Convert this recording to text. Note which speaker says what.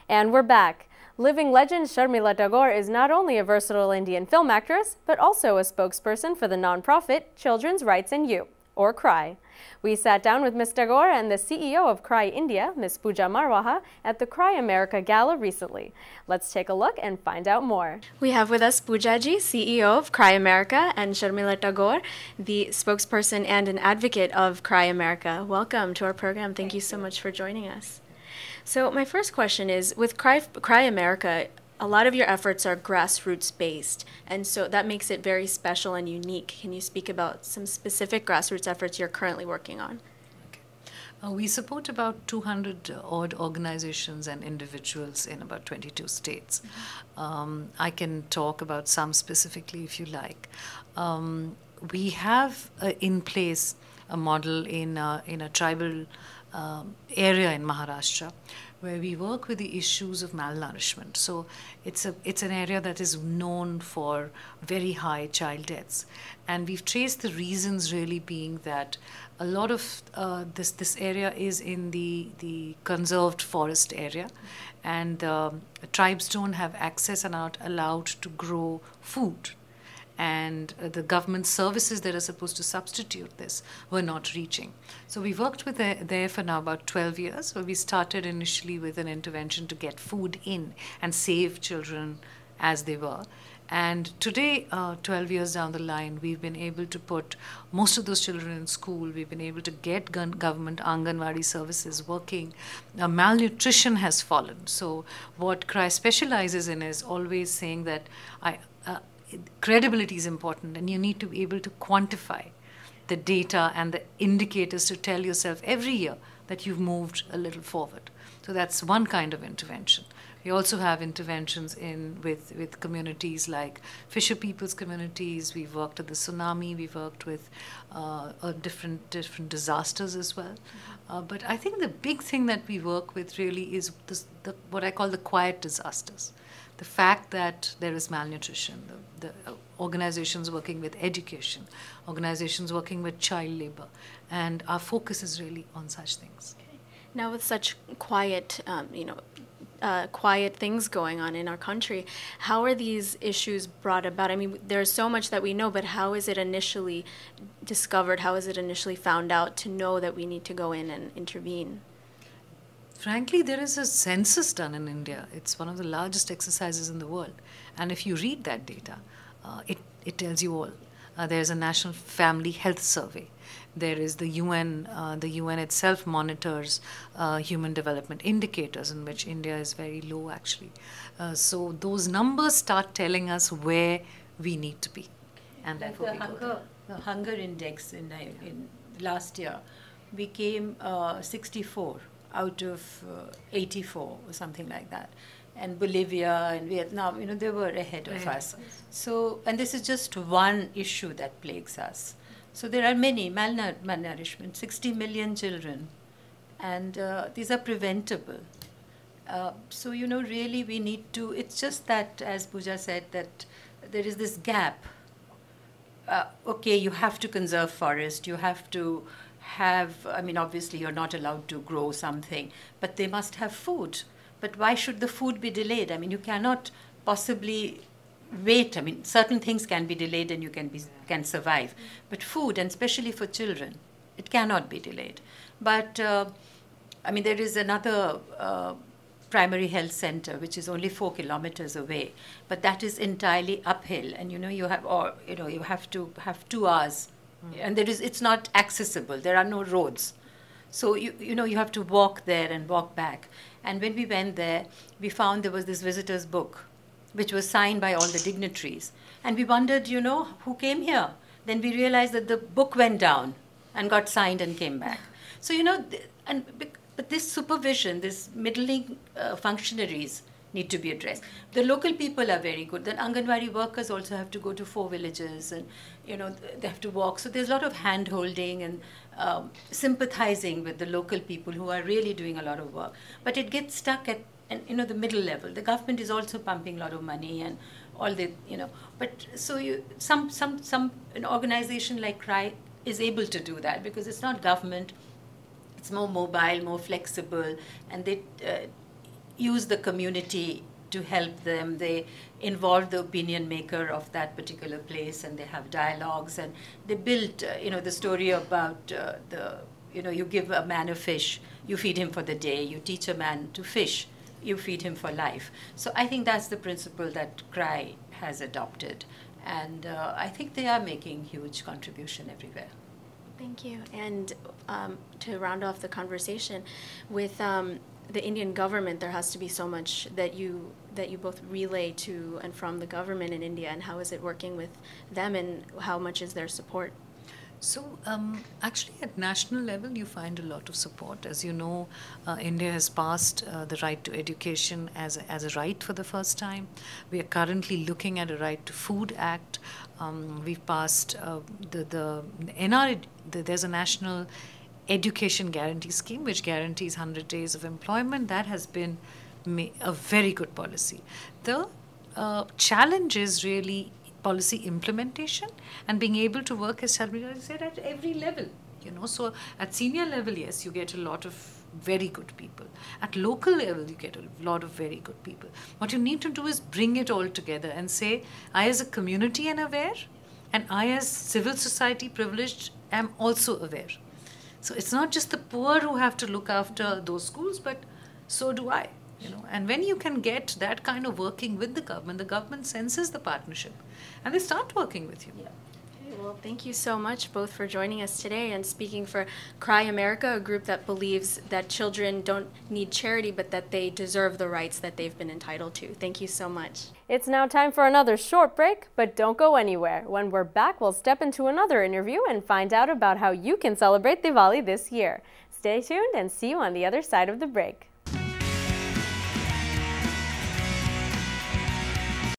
Speaker 1: And we're back. Living legend Sharmila Tagore is not only a versatile Indian film actress, but also a spokesperson for the nonprofit Children's Rights in You, or CRY. We sat down with Ms. Tagore and the CEO of CRY India, Ms. Pooja Marwaha, at the CRY America Gala recently. Let's take a look and find out more. We have with us Pooja ji, CEO of CRY America, and Sharmila Tagore, the spokesperson and an advocate of CRY America. Welcome to our program. Thank you so much for joining us. So my first question is, with CRY America, a lot of your efforts are grassroots-based, and so that makes it very special and unique. Can you speak about some specific grassroots efforts you're currently working on?
Speaker 2: We support about 200 odd organizations and individuals in about 22 states. I can talk about some specifically if you like. We have in place a model in a tribal area in Maharashtra, where we work with the issues of malnourishment. So it's an area that is known for very high child deaths, and we've traced the reasons really being that a lot of this area is in the conserved forest area, and tribes don't have access and are not allowed to grow food. And the government services that are supposed to substitute this were not reaching. So we worked with there for now about 12 years, where we started initially with an intervention to get food in and save children as they were. And today, 12 years down the line, we've been able to put most of those children in school. We've been able to get government Anganwadi services working. Malnutrition has fallen. So what CRY specializes in is always saying that credibility is important, and you need to be able to quantify the data and the indicators to tell yourself every year that you've moved a little forward. So that's one kind of intervention. We also have interventions with communities like Fisher Peoples communities. We've worked at the tsunami. We've worked with different disasters as well. But I think the big thing that we work with really is what I call the quiet disasters. The fact that there is malnutrition, the organizations working with education, organizations working with child labor, and our focus is really on such things.
Speaker 1: Okay. Now, with such quiet, quiet things going on in our country, how are these issues brought about? I mean, there's so much that we know, but how is it initially discovered? How is it initially found out to know that we need to go in and intervene?
Speaker 2: Frankly, there is a census done in India. It's one of the largest exercises in the world. And if you read that data, it tells you all. There's a National Family Health Survey. There is the UN. The UN itself monitors human development indicators, in which India is very low, actually. So those numbers start telling us where we need to be. And therefore
Speaker 3: the hunger index in last year became 64 out of 84 or something like that. And Bolivia and Vietnam, they were ahead of us. So, and this is just one issue that plagues us. So there are many, malnourishment, 60 million children, and these are preventable. So, really we need to, it's just that, as Pooja said, that there is this gap. Okay, you have to conserve forest, you have to have, obviously you're not allowed to grow something, but they must have food. But why should the food be delayed? You cannot possibly wait. Certain things can be delayed and you can survive. But food, and especially for children, it cannot be delayed. But, there is another primary health center, which is only 4 kilometers away, but that is entirely uphill. And, you have to have 2 hours. And it's not accessible. There are no roads. So, you have to walk there and walk back. And when we went there, we found there was this visitor's book, which was signed by all the dignitaries. And we wondered, who came here? Then we realized that the book went down and got signed and came back. So, but this supervision, this middling functionaries need to be addressed. The local people are very good. Then Anganwadi workers also have to go to 4 villages, and they have to walk. So there's a lot of hand-holding and sympathizing with the local people who are really doing a lot of work. But it gets stuck at the middle level. The government is also pumping a lot of money and all the But so an organization like CRY is able to do that, because it's not government. It's more mobile, more flexible, and they use the community to help them. They involve the opinion maker of that particular place, and they have dialogues, and they built, the story about you give a man a fish, you feed him for the day. You teach a man to fish, you feed him for life. So I think that's the principle that CRY has adopted. And I think they are making huge contribution everywhere.
Speaker 4: Thank you. And to round off the conversation, with the Indian government, there has to be so much that you both relay to and from the government in India, and how is it working with them, and how much is their support?
Speaker 2: So actually at national level you find a lot of support. As you know, India has passed the right to education as a right for the first time. We are currently looking at a Right to Food Act. We've passed there's a national education guarantee scheme which guarantees 100 days of employment. That has been a very good policy. The challenge is really policy implementation and being able to work, as Sharmila said, at every level. So at senior level, yes, you get a lot of very good people. At local level, you get a lot of very good people. What you need to do is bring it all together and say, I as a community am aware, and I as civil society privileged am also aware. So it's not just the poor who have to look after those schools, but so do I. And when you can get that kind of working with the government senses the partnership, and they start working with you.
Speaker 4: Yeah. Okay, well, thank you so much both for joining us today and speaking for CRY America, a group that believes that children don't need charity, but that they deserve the rights that they've been entitled to. Thank you so much.
Speaker 1: It's now time for another short break, but don't go anywhere. When we're back, we'll step into another interview and find out about how you can celebrate Diwali this year. Stay tuned and see you on the other side of the break.